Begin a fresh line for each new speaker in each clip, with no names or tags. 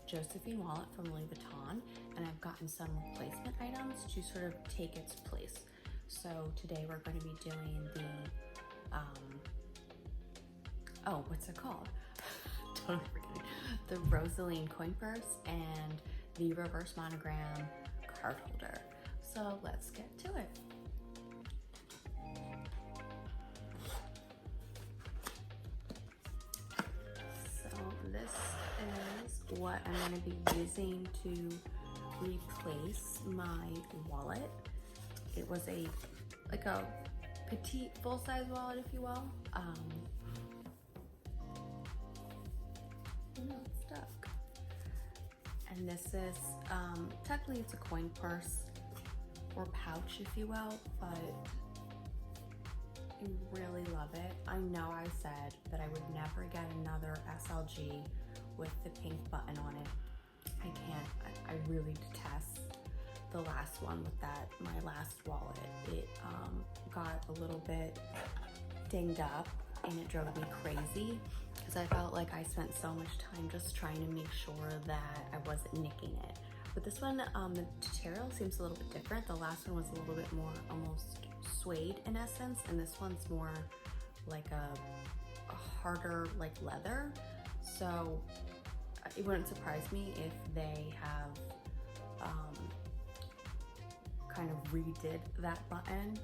Josephine wallet from Louis Vuitton, and I've gotten some replacement items to sort of take its place. So today we're going to be doing the, oh, what's it called? Totally forgetting. The Rosalie coin purse and the reverse monogram card holder. So let's get to it. So this is what I'm going to be using to replace my wallet. It was like a petite full-size wallet, if you will. No, it's stuck. And this is, technically it's a coin purse or pouch, if you will, but I really love it. I know I said that I would never get another SLG with the pink button on it. I can't, I really detest the last one with that, my last wallet. It got a little bit dinged up and it drove me crazy because I felt like I spent so much time just trying to make sure that I wasn't nicking it. But this one, the material seems a little bit different. The last one was a little bit more almost suede in essence, and this one's more like a harder like leather. So it wouldn't surprise me if they have kind of redid that button.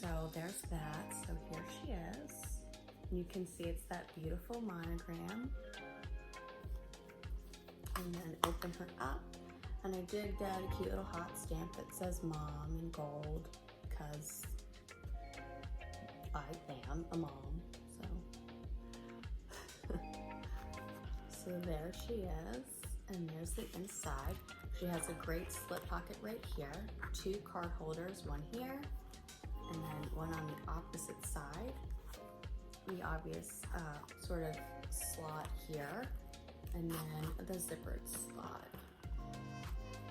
So there's that. So here she is. You can see it's that beautiful monogram. And then open her up. And I did get a cute little hot stamp that says mom in gold because I am a mom. So there she is. And there's the inside. She has a great slip pocket right here, 2 card holders, one here, and then one on the opposite side. The obvious sort of slot here, and then the zippered slot.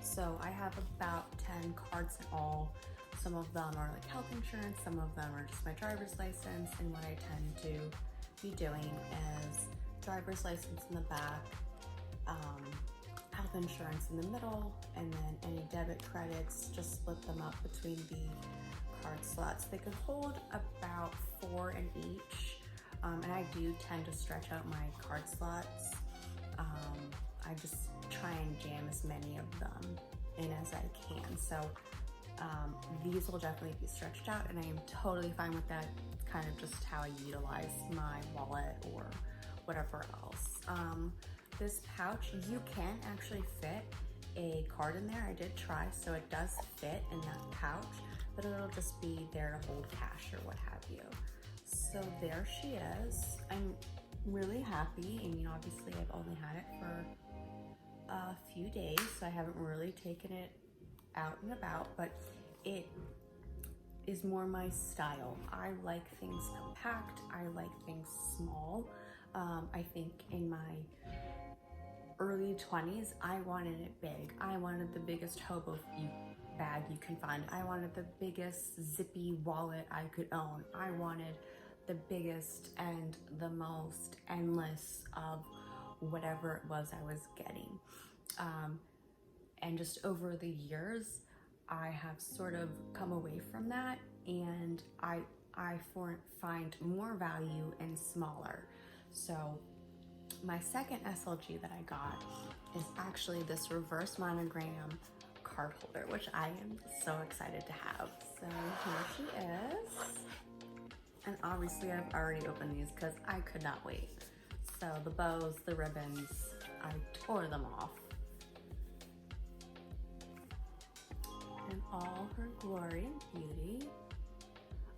So I have about 10 cards in all. Some of them are like health insurance, some of them are just my driver's license, and what I tend to be doing is driver's license in the back, health insurance in the middle, and then any debit credits, just split them up between the card slots. They could hold about 4 in each, and I do tend to stretch out my card slots. I just try and jam as many of them in as I can. So these will definitely be stretched out, and I am totally fine with that. It's kind of just how I utilize my wallet or whatever else. This pouch, you can actually fit a card in there. I did try, so it does fit in that pouch, but it'll just be there to hold cash or what have you. So there she is. I'm really happy. I mean, obviously I've only had it for a few days, so I haven't really taken it out and about, but it is more my style. I like things compact. I like things small. I think in my early 20s, I wanted it big. I wanted the biggest hobo bag you can find. I wanted the biggest zippy wallet I could own. I wanted the biggest and the most endless of whatever it was I was getting. And just over the years, I have sort of come away from that, and I find more value in smaller. So my second SLG that I got is actually this reverse monogram card holder, which I am so excited to have. So here she is. And obviously I've already opened these because I could not wait. So the bows, the ribbons, I tore them off. In all her glory and beauty.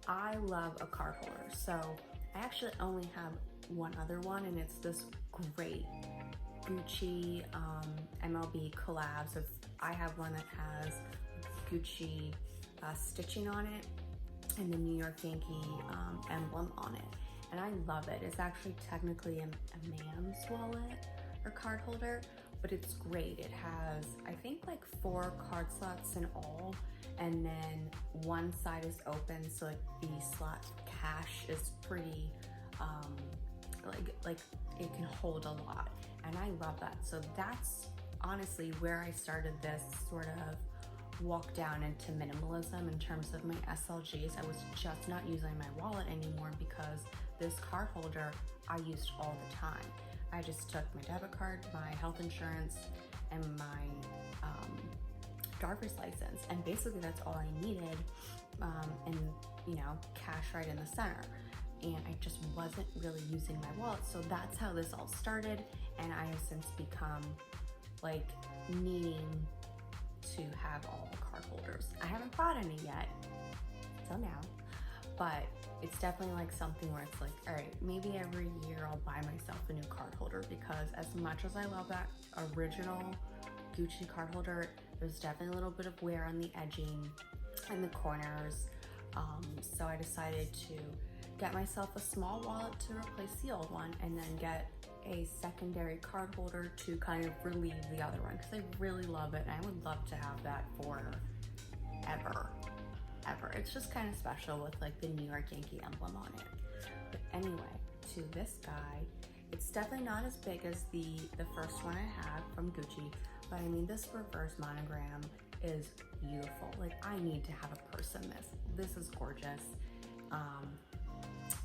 I love a card holder. So I actually only have one other one, and it's this great Gucci MLB collabs. I have one that has Gucci stitching on it and the New York Yankee emblem on it, and I love it. It's actually technically a man's wallet or card holder, but it's great. It has, I think, like 4 card slots in all, and then one side is open, so like the slot for cash is pretty like it can hold a lot, and I love that. So that's honestly where I started this sort of walk down into minimalism in terms of my SLGs. I was just not using my wallet anymore because this card holder I used all the time. I just took my debit card, my health insurance, and my driver's license, and basically that's all I needed, and you know, cash right in the center. And I just wasn't really using my wallet. So that's how this all started, and I have since become like needing to have all the card holders. I haven't bought any yet till now, but it's definitely like something where it's like, all right, maybe every year I'll buy myself a new card holder, because as much as I love that original Gucci card holder, there's definitely a little bit of wear on the edging and the corners. So I decided to get myself a small wallet to replace the old one, and then get a secondary card holder to kind of relieve the other one, because I really love it and I would love to have that for ever. It's just kind of special with like the New York Yankee emblem on it. But anyway, to this guy, it's definitely not as big as the first one I had from Gucci, but I mean, this reverse monogram is beautiful. Like, I need to have a purse in this. This is gorgeous.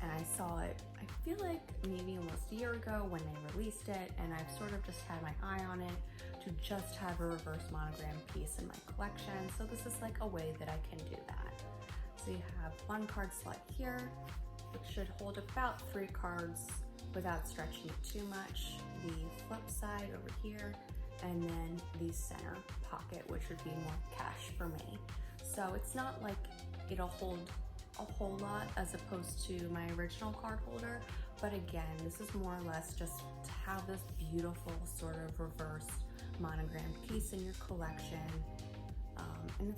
And I saw it, I feel like maybe almost a year ago when they released it, and I've sort of just had my eye on it to just have a reverse monogram piece in my collection. So this is like a way that I can do that. So you have one card slot here, which should hold about 3 cards without stretching it too much. The flip side over here, and then the center pocket, which would be more cash for me. So it's not like it'll hold a whole lot as opposed to my original card holder, but again, this is more or less just to have this beautiful sort of reverse monogram piece in your collection. And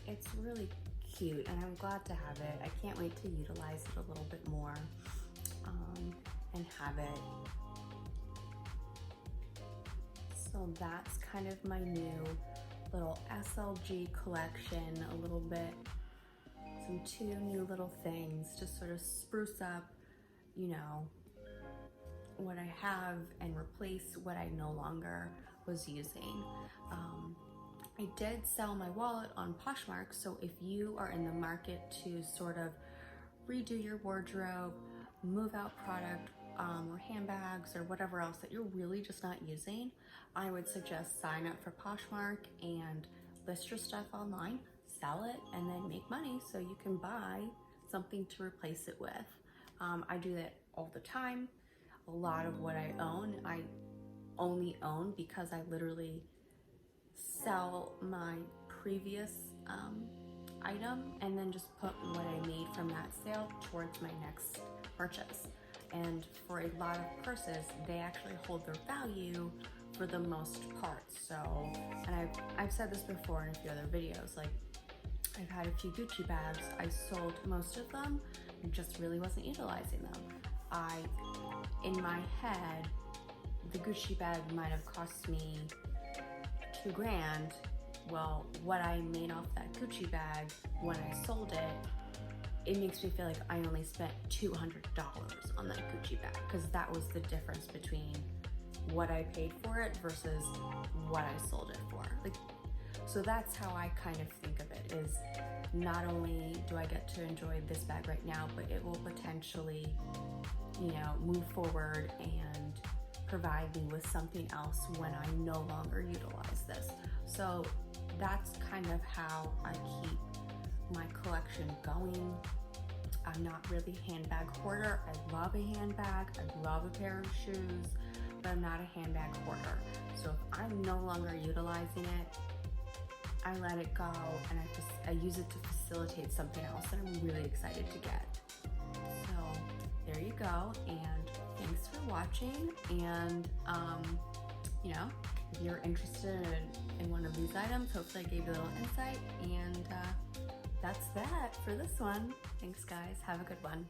it's really cute, and I'm glad to have it. I can't wait to utilize it a little bit more, and have it. So that's kind of my new little SLG collection, a little bit, some 2 new little things to sort of spruce up, you know, what I have and replace what I no longer was using. I did sell my wallet on Poshmark, so if you are in the market to sort of redo your wardrobe, move out product, or handbags or whatever else that you're really just not using, I would suggest sign up for Poshmark and list your stuff online, sell it, and then make money so you can buy something to replace it with. I do that all the time. A lot of what I own, I only own because I literally sell my previous item and then just put what I made from that sale towards my next purchase. And for a lot of purses, they actually hold their value for the most part. So, and I've said this before in a few other videos, like I've had a few Gucci bags, I sold most of them and just really wasn't utilizing them. In my head, the Gucci bag might have cost me $2 grand. Well, what I made off that Gucci bag when I sold it makes me feel like I only spent $200 on that Gucci bag, because that was the difference between what I paid for it versus what I sold it for. Like, so that's how I kind of think of it, is not only do I get to enjoy this bag right now, but it will potentially, you know, move forward and provide me with something else when I no longer utilize this. So that's kind of how I keep my collection going. I'm not really a handbag hoarder. I love a handbag, I love a pair of shoes, but I'm not a handbag hoarder. So if I'm no longer utilizing it, I let it go, and I use it to facilitate something else that I'm really excited to get. So there you go, and thanks for watching. And you know, if you're interested in one of these items, hopefully I gave you a little insight. And that's that for this one. Thanks guys, have a good one.